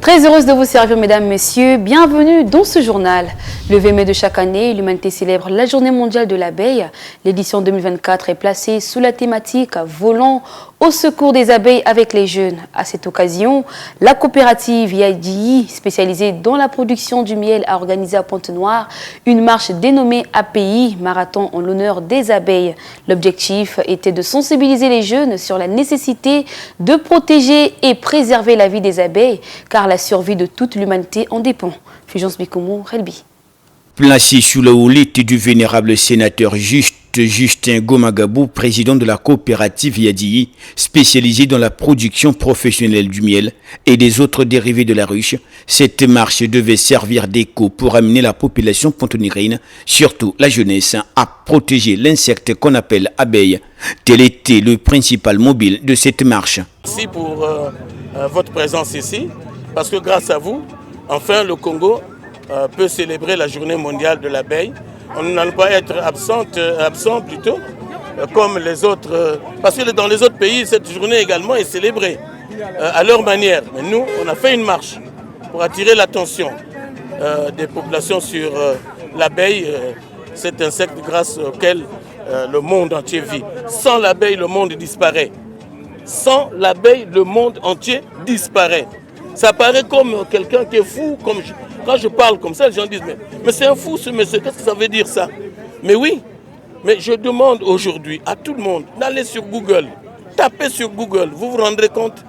Très heureuse de vous servir, mesdames, messieurs. Bienvenue dans ce journal. Le 20 mai de chaque année, l'humanité célèbre la Journée mondiale de l'abeille. L'édition 2024 est placée sous la thématique « Volant au secours des abeilles avec les jeunes ». À cette occasion, la coopérative Yadi, spécialisée dans la production du miel, a organisé à Pointe-Noire une marche dénommée API, marathon en l'honneur des abeilles. L'objectif était de sensibiliser les jeunes sur la nécessité de protéger et préserver la vie des abeilles, car la survie de toute l'humanité en dépend. Fulgence Bikoumou, Relbi. Placé sous la houlette du vénérable sénateur Justin Gomagabou, président de la coopérative Yadi, spécialisée dans la production professionnelle du miel et des autres dérivés de la ruche, cette marche devait servir d'écho pour amener la population pontoniraine, surtout la jeunesse, à protéger l'insecte qu'on appelle abeille. Tel était le principal mobile de cette marche. Merci pour votre présence ici, parce que grâce à vous, enfin le Congo peut célébrer la journée mondiale de l'abeille. On n'allait pas être absent plutôt, comme les autres, parce que dans les autres pays, cette journée également est célébrée à leur manière. Mais nous, on a fait une marche pour attirer l'attention des populations sur l'abeille, cet insecte grâce auquel le monde entier vit. Sans l'abeille, le monde disparaît. Sans l'abeille, le monde entier disparaît. Ça paraît comme quelqu'un qui est fou. Quand je parle comme ça, les gens disent mais c'est un fou ce monsieur, qu'est-ce que ça veut dire ça? Mais oui, mais je demande aujourd'hui à tout le monde d'aller sur Google, tapez sur Google, vous vous rendrez compte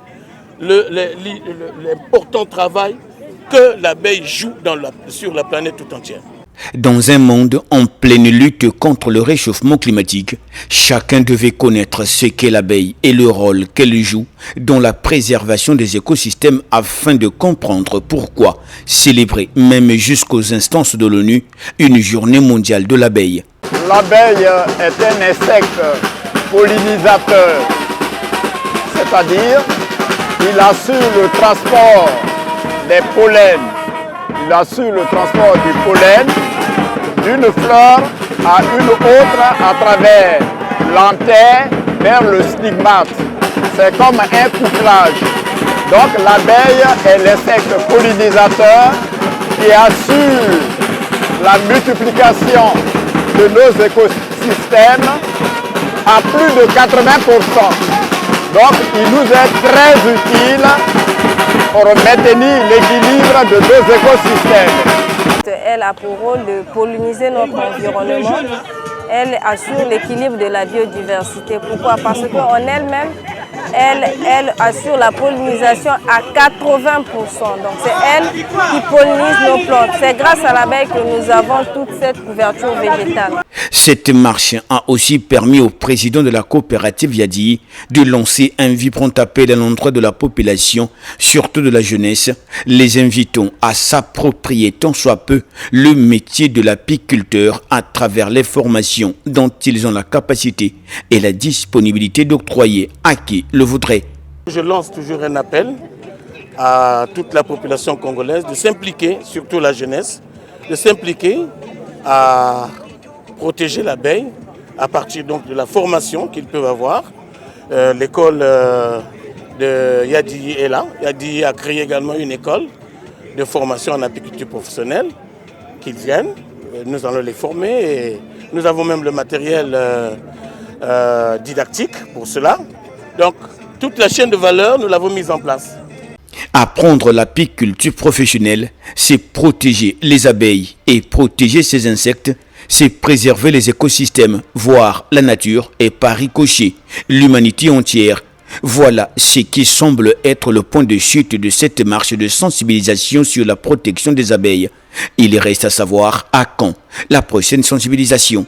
l'important travail que l'abeille joue sur la planète tout entière. Dans un monde en pleine lutte contre le réchauffement climatique, chacun devait connaître ce qu'est l'abeille et le rôle qu'elle joue dans la préservation des écosystèmes afin de comprendre pourquoi célébrer, même jusqu'aux instances de l'ONU, une journée mondiale de l'abeille. L'abeille est un insecte pollinisateur, c'est-à-dire il assure le transport des pollens. Il assure le transport du pollen d'une fleur à une autre à travers l'antenne vers le stigmate. C'est comme un couplage. Donc l'abeille est l'insecte pollinisateur qui assure la multiplication de nos écosystèmes à plus de 80%. Donc il nous est très utile pour maintenir l'équilibre de nos écosystèmes. Elle a pour rôle de polliniser notre environnement. Elle assure l'équilibre de la biodiversité. Pourquoi? Parce qu'en elle-même, elle assure la pollinisation à 80%. Donc c'est elle qui pollinise nos plantes. C'est grâce à l'abeille que nous avons toute cette couverture végétale. Cette marche a aussi permis au président de la coopérative Yadi de lancer un vibrant appel à l'endroit de la population, surtout de la jeunesse, les invitant à s'approprier tant soit peu le métier de l'apiculteur à travers les formations dont ils ont la capacité et la disponibilité d'octroyer à qui le voudrait. Je lance toujours un appel à toute la population congolaise de s'impliquer, surtout la jeunesse, de s'impliquer à protéger l'abeille à partir donc de la formation qu'ils peuvent avoir. L'école de Yadi est là. Yadi a créé également une école de formation en apiculture professionnelle qu'ils viennent. Nous allons les former et nous avons même le matériel didactique pour cela. Donc toute la chaîne de valeur, nous l'avons mise en place. Apprendre l'apiculture professionnelle, c'est protéger les abeilles et protéger ces insectes, c'est préserver les écosystèmes, voire la nature et par ricochet, l'humanité entière. Voilà ce qui semble être le point de chute de cette marche de sensibilisation sur la protection des abeilles. Il reste à savoir à quand la prochaine sensibilisation.